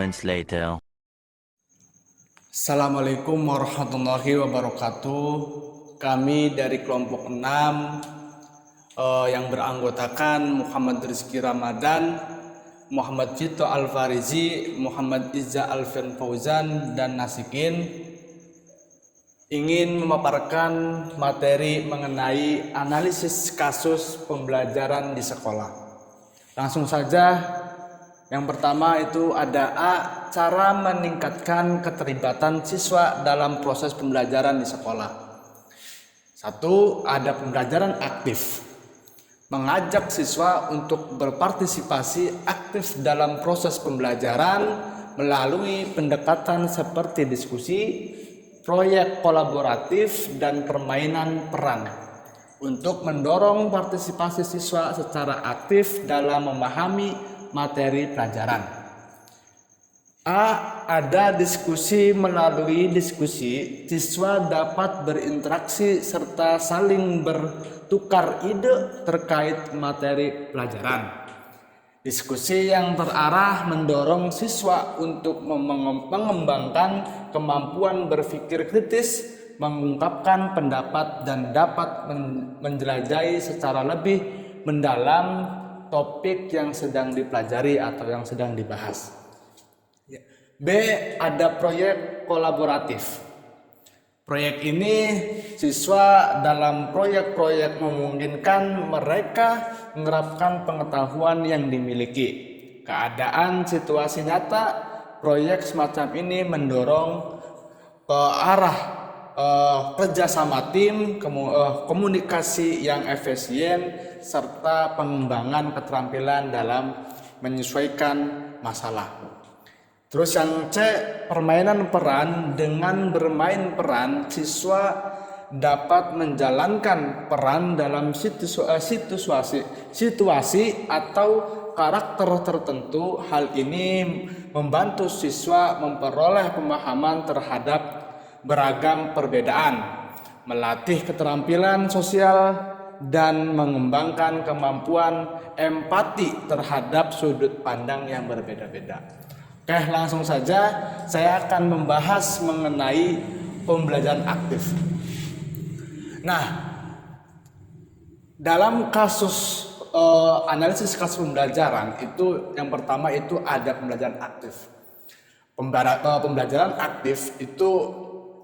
moments later. Assalamualaikum warahmatullahi wabarakatuh. Kami dari kelompok 6 yang beranggotakan Muhammad Rizky Ramadan, Muhammad Vito Alfarizi, Muhammad Izza Alfian Fauzan, dan Nasikin ingin memaparkan materi mengenai analisis kasus pembelajaran di sekolah. Langsung saja. Yang pertama itu ada A, cara meningkatkan keterlibatan siswa dalam proses pembelajaran di sekolah. 1. Ada pembelajaran aktif. Mengajak siswa untuk berpartisipasi aktif dalam proses pembelajaran melalui pendekatan seperti diskusi, proyek kolaboratif, dan permainan peran untuk mendorong partisipasi siswa secara aktif dalam memahami materi pelajaran. A. Ada diskusi. Melalui diskusi, siswa dapat berinteraksi serta saling bertukar ide terkait materi pelajaran. Diskusi yang terarah mendorong siswa untuk mengembangkan kemampuan berpikir kritis, mengungkapkan pendapat, dan dapat menjelajahi secara lebih mendalam topik yang sedang dipelajari atau yang sedang dibahas. B. Ada proyek kolaboratif. Proyek ini siswa dalam proyek-proyek memungkinkan mereka menerapkan pengetahuan yang dimiliki. Keadaan situasi nyata, proyek semacam ini mendorong ke arah kerjasama tim, komunikasi yang efisien, serta pengembangan keterampilan dalam menyesuaikan masalah. Terus yang C, permainan peran. Dengan bermain peran, siswa dapat menjalankan peran dalam situasi atau karakter tertentu. Hal ini membantu siswa memperoleh pemahaman terhadap beragam perbedaan, melatih keterampilan sosial, dan mengembangkan kemampuan empati terhadap sudut pandang yang berbeda-beda. Oke, langsung saja saya akan membahas mengenai pembelajaran aktif. Nah, dalam kasus analisis kasus pembelajaran itu yang pertama itu ada pembelajaran aktif. Pembelajaran aktif itu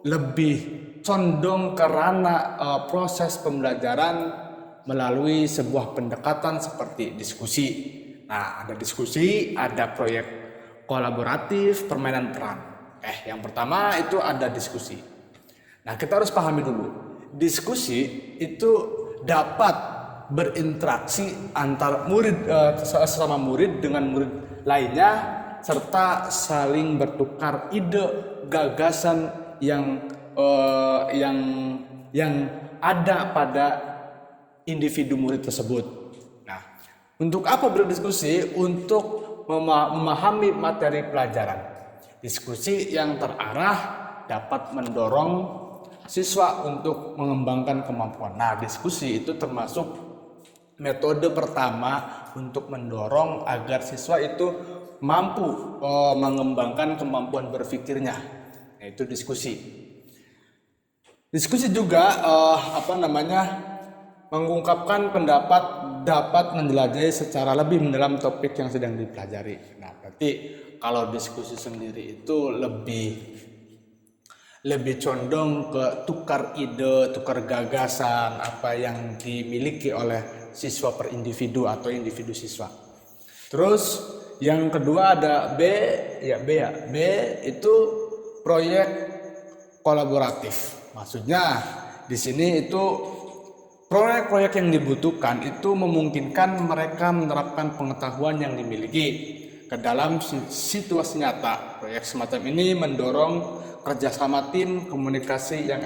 lebih condong ke ranah proses pembelajaran melalui sebuah pendekatan seperti diskusi. Nah, ada diskusi, ada proyek kolaboratif, permainan peran. Yang pertama itu ada diskusi. Nah, kita harus pahami dulu. Diskusi itu dapat berinteraksi antar murid sesama murid dengan murid lainnya, serta saling bertukar ide, gagasan yang ada pada individu murid tersebut. Nah, untuk apa berdiskusi? Untuk memahami materi pelajaran. Diskusi yang terarah dapat mendorong siswa untuk mengembangkan kemampuan. Nah, diskusi itu termasuk metode pertama untuk mendorong agar siswa itu mampu mengembangkan kemampuan berpikirnya, yaitu diskusi. Diskusi juga mengungkapkan pendapat, dapat menjelajahi secara lebih mendalam topik yang sedang dipelajari. Nah, berarti kalau diskusi sendiri itu lebih condong ke tukar ide, tukar gagasan apa yang dimiliki oleh siswa per individu atau individu siswa. Terus yang kedua ada B itu proyek kolaboratif. Maksudnya di sini itu proyek-proyek yang dibutuhkan itu memungkinkan mereka menerapkan pengetahuan yang dimiliki ke dalam situasi nyata. Proyek semacam ini mendorong kerjasama tim, komunikasi yang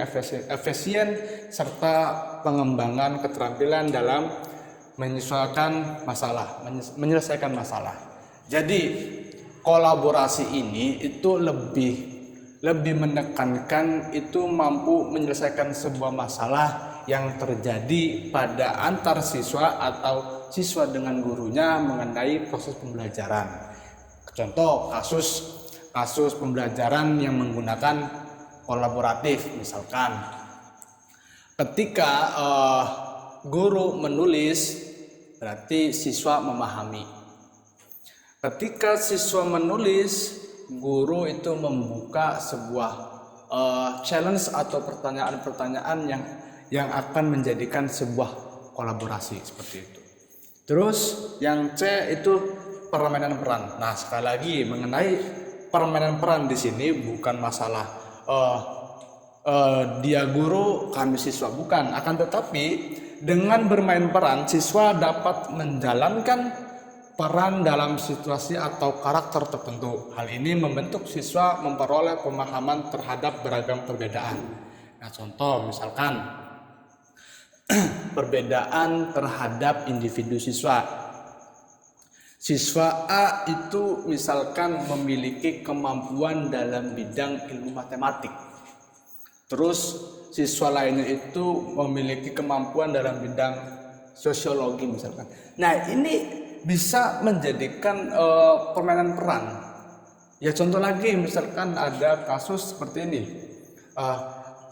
efisien, serta pengembangan keterampilan dalam menyelesaikan masalah. Jadi kolaborasi ini itu lebih menekankan itu mampu menyelesaikan sebuah masalah yang terjadi pada antar siswa atau siswa dengan gurunya mengenai proses pembelajaran. Contoh kasus kasus pembelajaran yang menggunakan kolaboratif. Misalkan ketika guru menulis, berarti siswa memahami. Ketika siswa menulis, guru itu membuka sebuah challenge atau pertanyaan-pertanyaan yang akan menjadikan sebuah kolaborasi seperti itu. Terus yang C itu permainan peran. Nah, sekali lagi mengenai permainan peran di sini bukan masalah dia guru, kami siswa, bukan. Akan tetapi dengan bermain peran, siswa dapat menjalankan peran dalam situasi atau karakter tertentu. Hal ini membentuk siswa memperoleh pemahaman terhadap beragam perbedaan. Nah, contoh misalkan perbedaan terhadap individu siswa. Siswa A itu misalkan memiliki kemampuan dalam bidang ilmu matematik. Terus siswa lainnya itu memiliki kemampuan dalam bidang sosiologi misalkan. Nah, ini bisa menjadikan permainan peran. Ya, contoh lagi misalkan ada kasus seperti ini.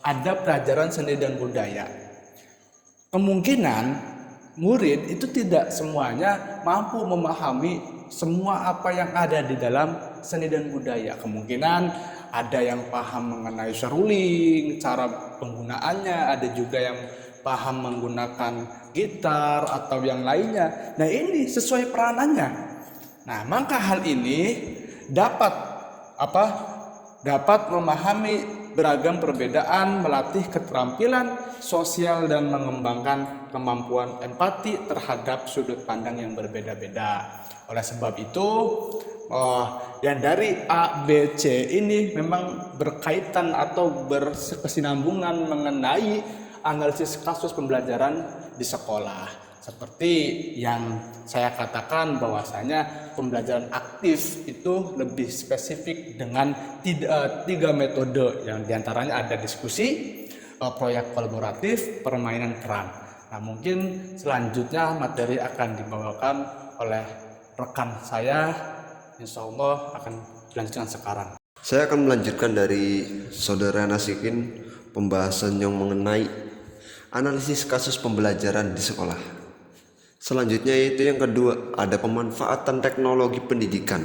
Ada pelajaran seni dan budaya. Kemungkinan murid itu tidak semuanya mampu memahami semua apa yang ada di dalam seni dan budaya. Kemungkinan ada yang paham mengenai seruling, cara penggunaannya, ada juga yang paham menggunakan gitar atau yang lainnya. Nah, ini sesuai peranannya. Nah, maka hal ini dapat memahami beragam perbedaan, melatih keterampilan sosial dan mengembangkan kemampuan empati terhadap sudut pandang yang berbeda-beda. Oleh sebab itu, yang dari A, B, C ini memang berkaitan atau berkesinambungan mengenai analisis kasus pembelajaran di sekolah. Seperti yang saya katakan bahwasanya pembelajaran aktif itu lebih spesifik dengan tiga metode, yang diantaranya ada diskusi, proyek kolaboratif, permainan peran. Nah, mungkin selanjutnya materi akan dibawakan oleh rekan saya, insya Allah akan dilanjutkan sekarang. Saya akan melanjutkan dari Saudara Nasikin pembahasan yang mengenai analisis kasus pembelajaran di sekolah. Selanjutnya yaitu yang kedua, ada pemanfaatan teknologi pendidikan.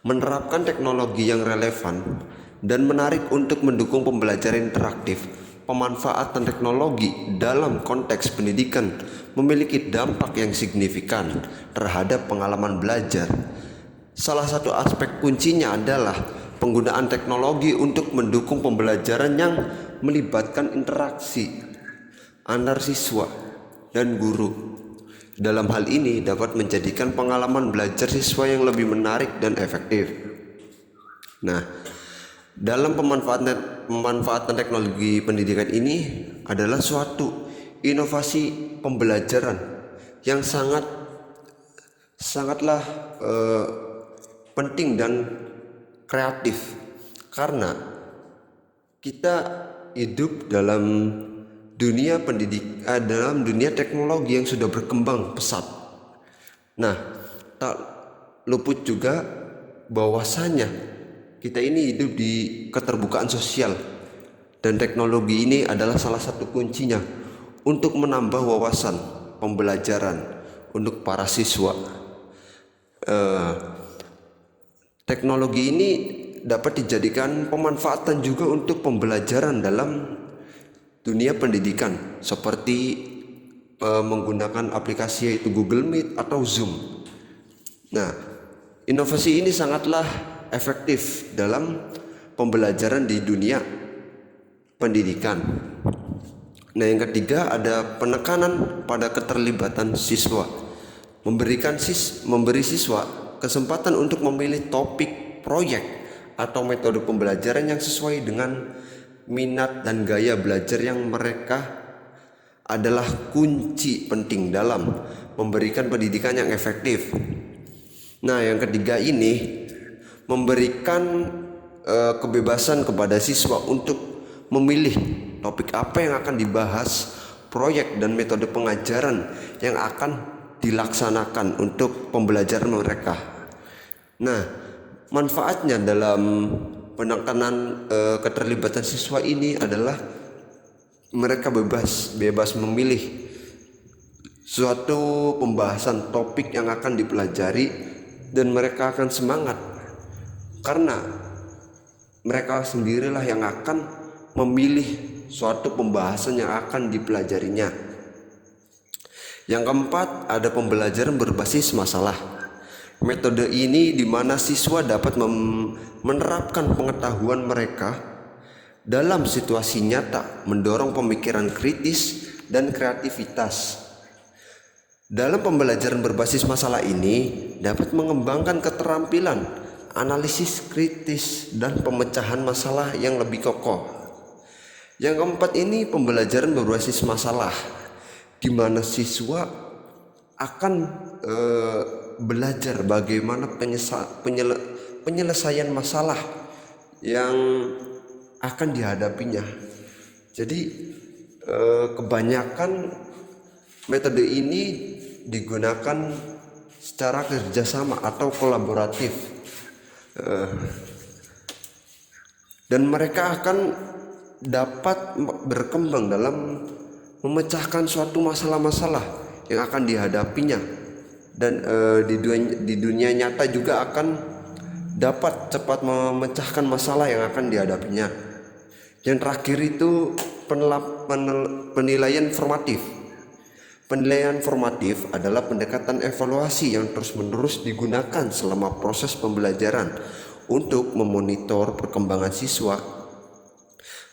Menerapkan teknologi yang relevan dan menarik untuk mendukung pembelajaran interaktif. Pemanfaatan teknologi dalam konteks pendidikan memiliki dampak yang signifikan terhadap pengalaman belajar. Salah satu aspek kuncinya adalah penggunaan teknologi untuk mendukung pembelajaran yang melibatkan interaksi antar siswa dan guru. Dalam hal ini dapat menjadikan pengalaman belajar siswa yang lebih menarik dan efektif. Nah, dalam pemanfaatan teknologi pendidikan ini adalah suatu inovasi pembelajaran yang sangatlah penting dan kreatif, karena kita hidup dalam dunia dalam dunia teknologi yang sudah berkembang pesat. Nah, tak luput juga bahwasanya kita ini hidup di keterbukaan sosial, dan teknologi ini adalah salah satu kuncinya untuk menambah wawasan pembelajaran untuk para siswa. Teknologi ini dapat dijadikan pemanfaatan juga untuk pembelajaran dalam dunia pendidikan, seperti menggunakan aplikasi yaitu Google Meet atau Zoom. Nah, inovasi ini sangatlah efektif dalam pembelajaran di dunia pendidikan. Nah, yang ketiga ada penekanan pada keterlibatan siswa. Memberi siswa kesempatan untuk memilih topik, proyek, atau metode pembelajaran yang sesuai dengan minat dan gaya belajar yang mereka adalah kunci penting dalam memberikan pendidikan yang efektif. Nah, yang ketiga ini memberikan kebebasan kepada siswa untuk memilih topik apa yang akan dibahas, proyek dan metode pengajaran yang akan dilaksanakan untuk pembelajaran mereka. Nah, Manfaatnya dalam penekanan keterlibatan siswa ini adalah mereka bebas memilih suatu pembahasan topik yang akan dipelajari, dan mereka akan semangat karena mereka sendirilah yang akan memilih suatu pembahasan yang akan dipelajarinya. Yang keempat, ada pembelajaran berbasis masalah. Metode ini di mana siswa dapat menerapkan pengetahuan mereka dalam situasi nyata, mendorong pemikiran kritis dan kreativitas. Dalam pembelajaran berbasis masalah ini dapat mengembangkan keterampilan analisis kritis dan pemecahan masalah yang lebih kokoh. Yang keempat ini pembelajaran berbasis masalah, di mana siswa akan belajar bagaimana penyelesaian masalah yang akan dihadapinya. Jadi kebanyakan metode ini digunakan secara kerjasama atau kolaboratif, dan mereka akan dapat berkembang dalam memecahkan suatu masalah-masalah yang akan dihadapinya, dan di dunia nyata juga akan dapat cepat memecahkan masalah yang akan dihadapinya. Yang terakhir itu penilaian formatif. Penilaian formatif adalah pendekatan evaluasi yang terus-menerus digunakan selama proses pembelajaran untuk memonitor perkembangan siswa,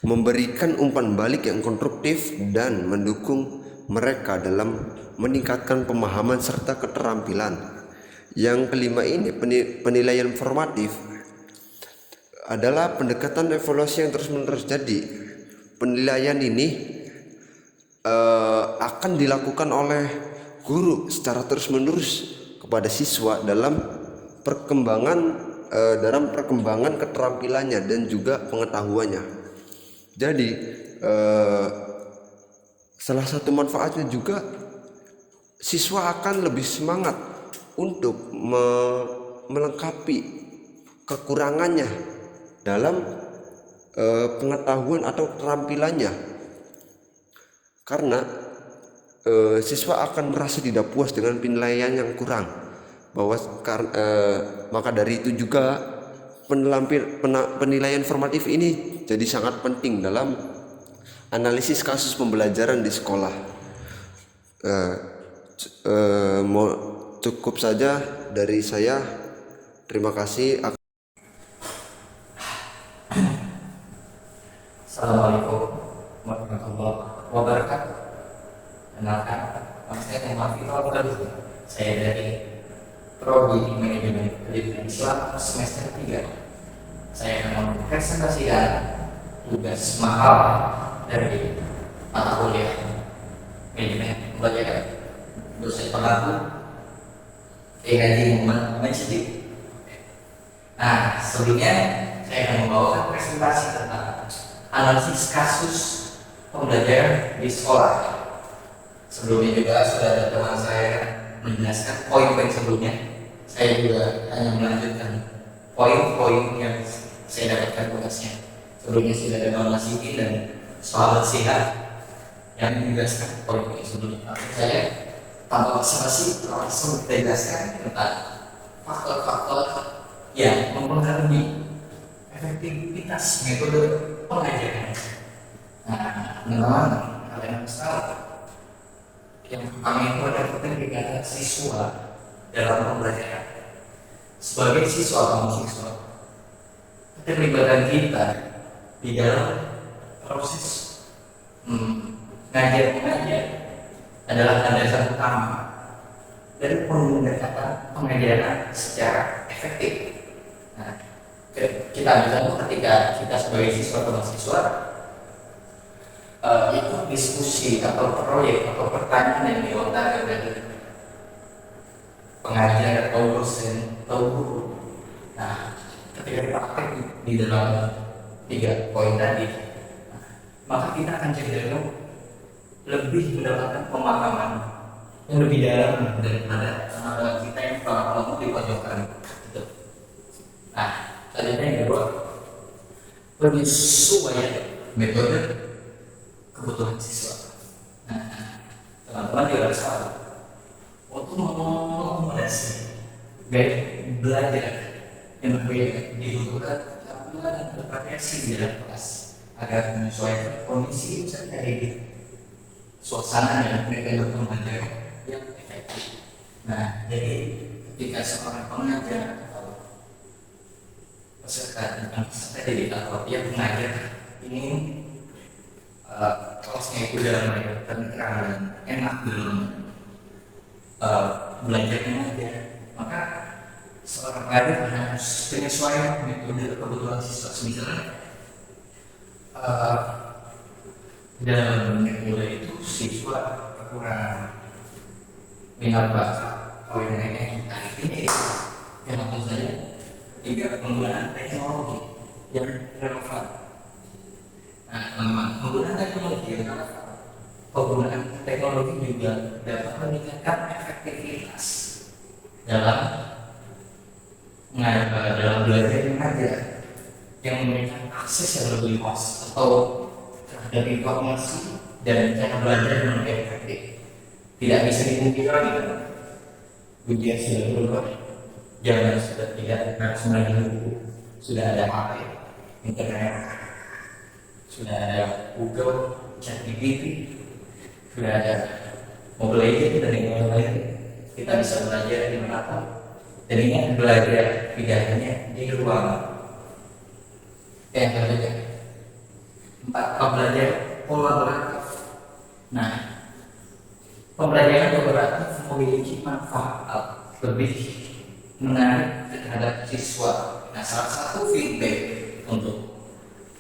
memberikan umpan balik yang konstruktif, dan mendukung mereka dalam meningkatkan pemahaman serta keterampilan. Yang kelima ini, penilaian formatif adalah pendekatan evaluasi yang terus-menerus. Jadi penilaian ini akan dilakukan oleh guru secara terus-menerus kepada siswa dalam perkembangan keterampilannya dan juga pengetahuannya. Jadi salah satu manfaatnya juga siswa akan lebih semangat untuk melengkapi kekurangannya dalam pengetahuan atau keterampilannya, karena siswa akan merasa tidak puas dengan penilaian yang kurang. Maka dari itu juga penilaian formatif ini jadi sangat penting dalam analisis kasus pembelajaran di sekolah. Cukup saja dari saya. Terima kasih. Assalamualaikum warahmatullahi wabarakatuh. Kenalkan, nama saya Muhammad Fitra Pradana. Saya dari Prodi Manajemen Pendidikan Islam semester 3. Saya akan mempresentasikan tugas mahal dari mata kuliah Manajemen Pembelajaran dosen pelaku Haji Muhammad Majid. Nah, sebelumnya saya akan membawakan presentasi tentang analisis kasus pembelajaran di sekolah. Sebelumnya juga sudah ada teman saya menjelaskan poin-poin sebelumnya. Saya juga hanya melanjutkan poin-poin yang saya dapatkan tugasnya. Sebelumnya sudah ada Bang Nasikin dan sahabat Sihat yang menjelaskan poin-poin sebelumnya. Saya tanpa basa-basi langsung kita jelaskan tentang faktor-faktor yang mempengaruhi efektivitas metode pengajaran. Nah, teman-teman, kalian harus tahu yang pertama itu ada keterlibatan siswa dalam pembelajaran. Sebagai siswa atau mahasiswa, keterlibatan kita di dalam proses mengajar adalah landasan utama dari pendekatan pengajaran secara efektif. Nah, kita bisa ketika kita sebagai siswa atau mahasiswa ikut diskusi atau proyek atau pertanyaan yang dilontarkan dari pengajar atau dosen atau guru. Nah, ketika praktek di dalam 3 poin tadi, maka kita akan cenderung lebih mendapatkan pemahaman yang lebih dalam daripada kita yang pengalaman di pojokan. Nah, Selanjutnya yang kedua, penyesuaian metode kebutuhan siswa. Nah, teman-teman juga harus tahu untuk mengakomodasi gaya belajar yang berbeda dibutuhkan keterampilan dan bervariasi di dalam kelas agar menyesuaikan kondisi peserta didik, suasana dan metode pembelajaran yang efektif. Nah, jadi ketika seorang pengajar atau peserta didik atau dia mengajar ingin kelasnya itu dalam tenteram dan enak dalam belajar mengajar, maka seorang pengajar harus penyesuaian metode kebutuhan siswa. Misalnya dalam metode itu siswa kurang minat baca, ini yang tentu saja tiga penggunaan teknologi yang relevan. Nah, teman-teman, penggunaan teknologi yang relevan, penggunaan teknologi juga dapat meningkatkan efektivitas dalam belajar mengajar yang memberikan akses yang lebih luas atau terhadap informasi dan cara belajar yang lebih efektif. Tidak bisa dipungkiri dunia sudah berubah, zaman sudah tidak harus mengambil buku, sudah ada HP, internet, sudah ada Google, ChatGPT, sudah ada Mobile Legends dan yang lain. Kita bisa belajar di mana pun. Dan ingat, belajar tidak hanya di ruang yang belajar. 4. Belajar kolaboratif. Nah, pembelajaran kolaboratif memiliki manfaat lebih menarik terhadap siswa. Nah, salah satu feedback untuk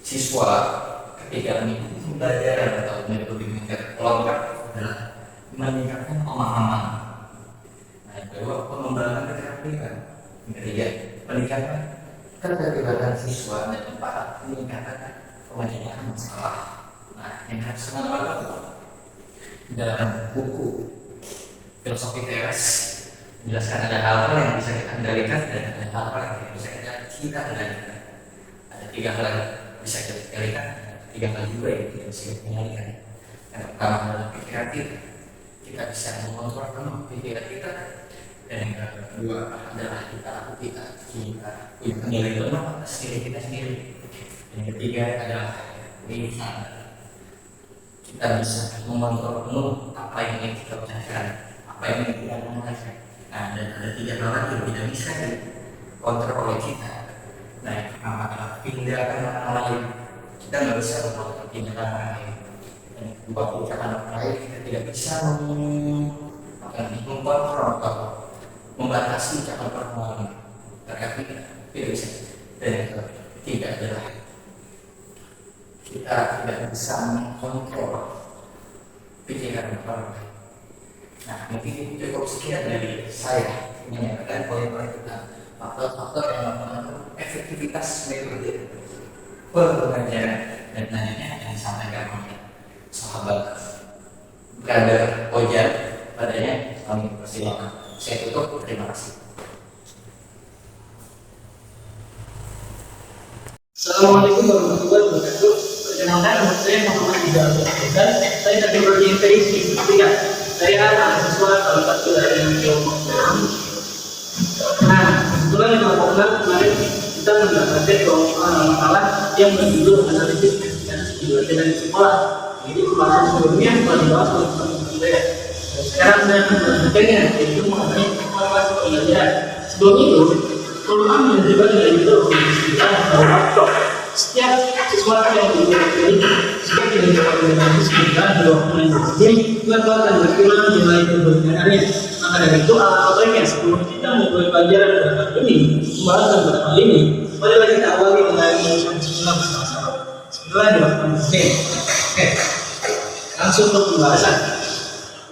siswa ketika mengikuti pembelajaran atau metode mengajar kolaboratif adalah meningkatkan pemahaman. Nah, yang kedua, pengembangan keterampilan. Yang ketiga, peningkatan keterlibatan siswa. Dan keempat, meningkatkan penyelesaian masalah. Nah, yang harus teman-teman lakukan dalam buku Filosofi Teras menjelaskan ada hal-hal yang bisa kita kendalikan dan ada hal-hal yang bisa kita kendalikan. Ada 3 hal yang bisa kita kendalikan, 3 hal juga yang tidak bisa kita kendalikan. Yang pertama adalah pikiran kita bisa mengontrol penuh pikiran kita. Dan yang kedua adalah kita punya kendali penuh atas diri kita sendiri. Yang ketiga adalah kita bisa mengontrol penuh apa yang ingin kita ucapkan, apa yang ingin kita ngomongkan. Nah, dan ada 3 hal lagi yang tidak bisa dikontrol oleh kita. Nah, yang pertama adalah tindakan orang lain. Kita nggak bisa mengontrol tindakan orang lain. Dan yang kedua, tindakan orang lain kita tidak bisa mengontrol atau membatasi ucapan orang lain. Terkait kita tidak bisa. Dan yang ketiga adalah kita tidak bisa mengontrol pikiran orang lain. Nah, mungkin cukup sekian dari saya menyampaikan poin-poin tentang faktor-faktor yang mempengaruhi efektivitas metode pembelajaran. Dan selanjutnya yang disampaikan oleh sahabat brother Ojar padanya, kami persilakan. Saya tutup, terima kasih. Assalamualaikum warahmatullahi wabarakatuh. Perkenalkan, nama saya Muhammad Ida Abdul. Saya dari Prodi MTI 3. Saya mahasiswa salah satu dari kelompok 6. Nah, kebetulan di kelompok 6 kemarin kita mendapatkan masalah yang berjudul analisis efektivitas pembelajaran di sekolah. Jadi pembahasan sebelumnya telah dibahas oleh teman-teman saya. Sekarang saya akan melanjutkannya, yaitu mengenai evaluasi pembelajaran. Sebelum itu, peluang menunjukkan dari itu atau workshop. Setiap sesuatu yang dipelajari sebagai pembelajaran sekitar 20 menit, maka akan berkurang nilai pembelajarannya. Maka dari itu, alangkah baiknya sebelum kita memulai pelajaran pada ini, pembahasan pada kali ini, marilah kita awali dengan mengucapkan bersama-sama. Bismillahirrahmanirrahim. Oke, langsung ke pembahasan.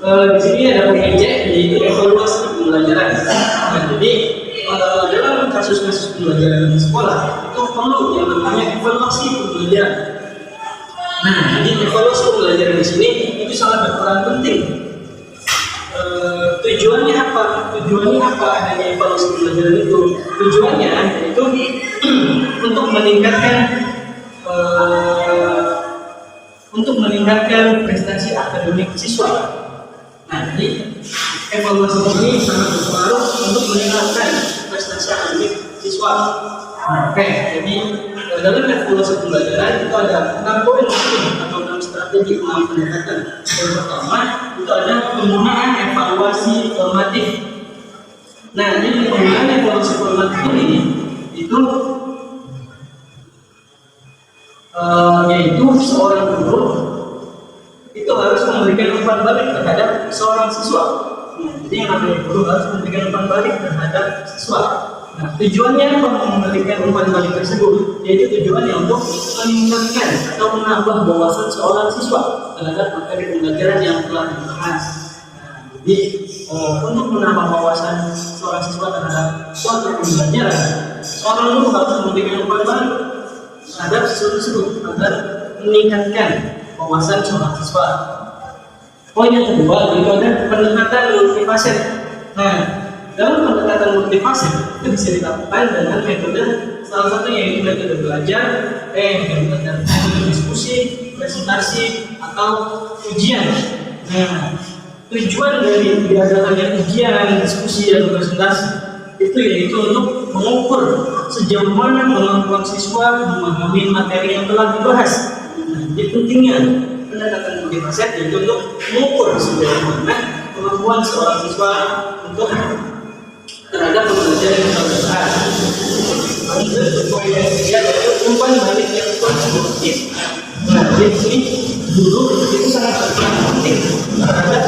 Di sini ada PJ, yaitu evaluasi pembelajaran. Nah, jadi dalam kasus-kasus pembelajaran di sekolah itu perlu yang namanya evaluasi pembelajaran. Nah, jadi evaluasi pembelajaran di sini itu sangat berperan penting. Tujuannya apa? Tujuannya apa adanya evaluasi pembelajaran itu? Tujuannya itu untuk meningkatkan prestasi akademik siswa. Nah, jadi evaluasi ini sangat berpengaruh untuk meningkatkan prestasi akademik siswa. Oke, jadi dalam evaluasi pembelajaran itu ada 6 poin atau 6 strategi, 6 pendekatan. Yang pertama itu ada penggunaan evaluasi formatif. Nah, jadi penggunaan evaluasi formatif ini itu yaitu seorang guru itu harus memberikan umpan balik terhadap seorang siswa. Jadi yang namanya guru harus memberikan umpan balik terhadap siswa. Nah, tujuannya memberikan umpan balik tersebut yaitu tujuannya untuk meningkatkan atau menambah wawasan seorang siswa terhadap materi pembelajaran yang telah dibahas. Nah, jadi untuk menambah wawasan seorang siswa terhadap suatu pembelajaran, seorang guru harus memberikan umpan balik terhadap siswa tersebut agar meningkatkan wawasan seorang siswa. Poin yang kedua itu ada pendekatan multifasir. Nah, dalam pendekatan multifasir itu bisa dilakukan dengan metode salah satunya yaitu metode belajar, metode diskusi, presentasi atau ujian. Nah, tujuan dari diadakannya ujian, diskusi atau presentasi itu yaitu untuk mengukur sejauh mana kemampuan siswa memahami materi yang telah dibahas. Nah, jadi pentingnya pendekatan multifasir yaitu untuk mengukur sejauh mana kemampuan seorang siswa untuk terhadap pembelajaran yang telah dibahas. Poin yang ketiga yaitu umpan balik yang konstruktif. Nah, jadi ini guru itu sangat penting terhadap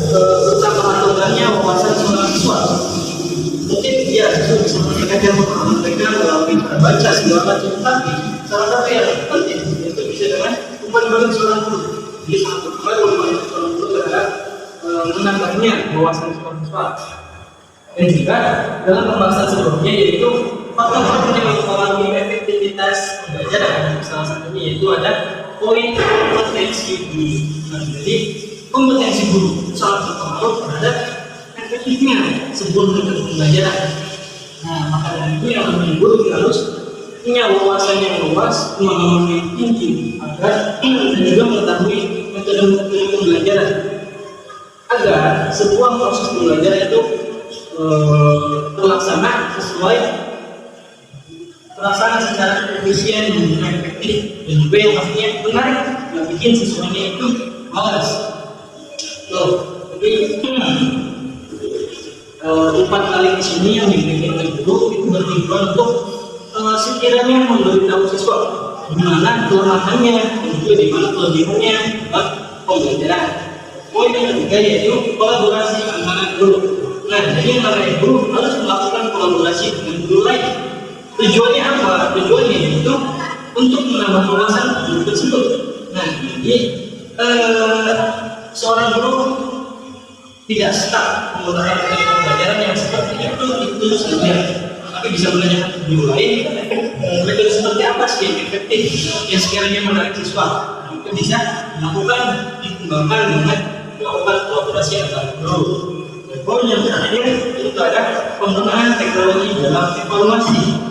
bertambahnya wawasan seorang siswa. Mungkin dia itu bisa meningkatkan pemahaman mereka melalui membaca segala macam, tapi salah satu yang penting itu bisa dengan umpan balik seorang guru. Jadi sangat berpengaruh umpan balik seorang guru terhadap menambahnya wawasan seorang siswa. Dan juga dalam pembahasan sebelumnya yaitu faktor-faktor yang mempengaruhi efektivitas pembelajaran, salah satunya yaitu ada poin kompetensi guru. Nah, jadi kompetensi guru sangat berpengaruh terhadap efektifnya sebuah metode pembelajaran. Nah, maka dari itu yang namanya guru harus punya wawasan yang luas, pemahaman yang tinggi agar dan juga mengetahui metode-metode pembelajaran agar sebuah proses pembelajaran itu terlaksana secara efisien dan efektif, dan juga yang pastinya menarik, nggak bikin siswanya itu malas. Jadi empat kali di sini yang diberikan guru itu bertujuan untuk sekiranya memberitahu siswa di mana kelemahannya dan juga di mana kelebihannya dalam pembelajaran. Poin yang ketiga yaitu kolaborasi antara guru. Nah, jadi yang namanya guru harus melakukan kolaborasi dengan guru lain. Tujuannya apa? Tujuannya itu untuk menambah wawasan guru tersebut. Nah, jadi seorang guru tidak stuck menggunakan metode pembelajaran yang seperti itu saja, tapi bisa belajar guru lain. Metode seperti apa sih yang efektif, yang sekiranya menarik siswa? Itu bisa dilakukan, dikembangkan dengan melakukan kolaborasi antar guru. Poin yang terakhir itu ada penggunaan teknologi dalam evaluasi.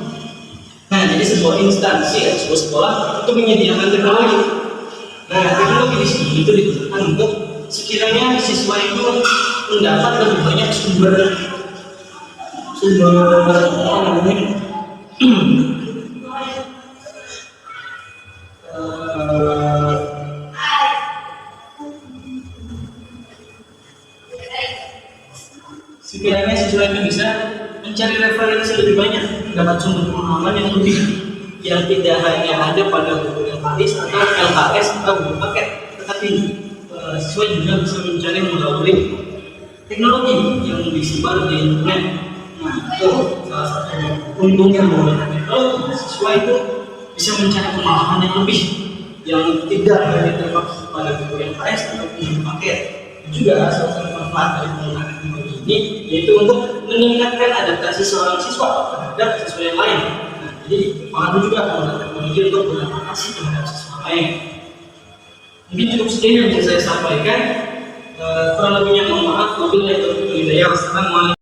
Nah, jadi sebuah instansi atau sebuah sekolah itu menyediakan teknologi. Nah, teknologi di sini itu digunakan untuk sekiranya siswa itu mendapat lebih banyak sumber sekiranya siswa itu bisa mencari referensi lebih banyak, dapat sumber pemahaman yang lebih, yang tidak hanya ada pada buku yang baris atau LKS atau buku paket, tetapi siswa juga bisa mencari melalui teknologi yang disebar di internet. Nah, itu salah satu untungnya menggunakan teknologi. Siswa itu bisa mencari pemahaman yang lebih, yang tidak hanya terbatas pada buku yang baris atau buku paket. Juga salah satu manfaat dari penggunaan teknologi ini yaitu untuk meningkatkan adaptasi seorang siswa terhadap siswa yang lain. Nah, jadi pengaruh juga penggunaan teknologi untuk beradaptasi terhadap siswa lain. Mungkin cukup sekian yang bisa saya sampaikan. Kurang lebihnya mohon maaf. Wabillahi taufiq wal hidayah. Wassalamualaikum.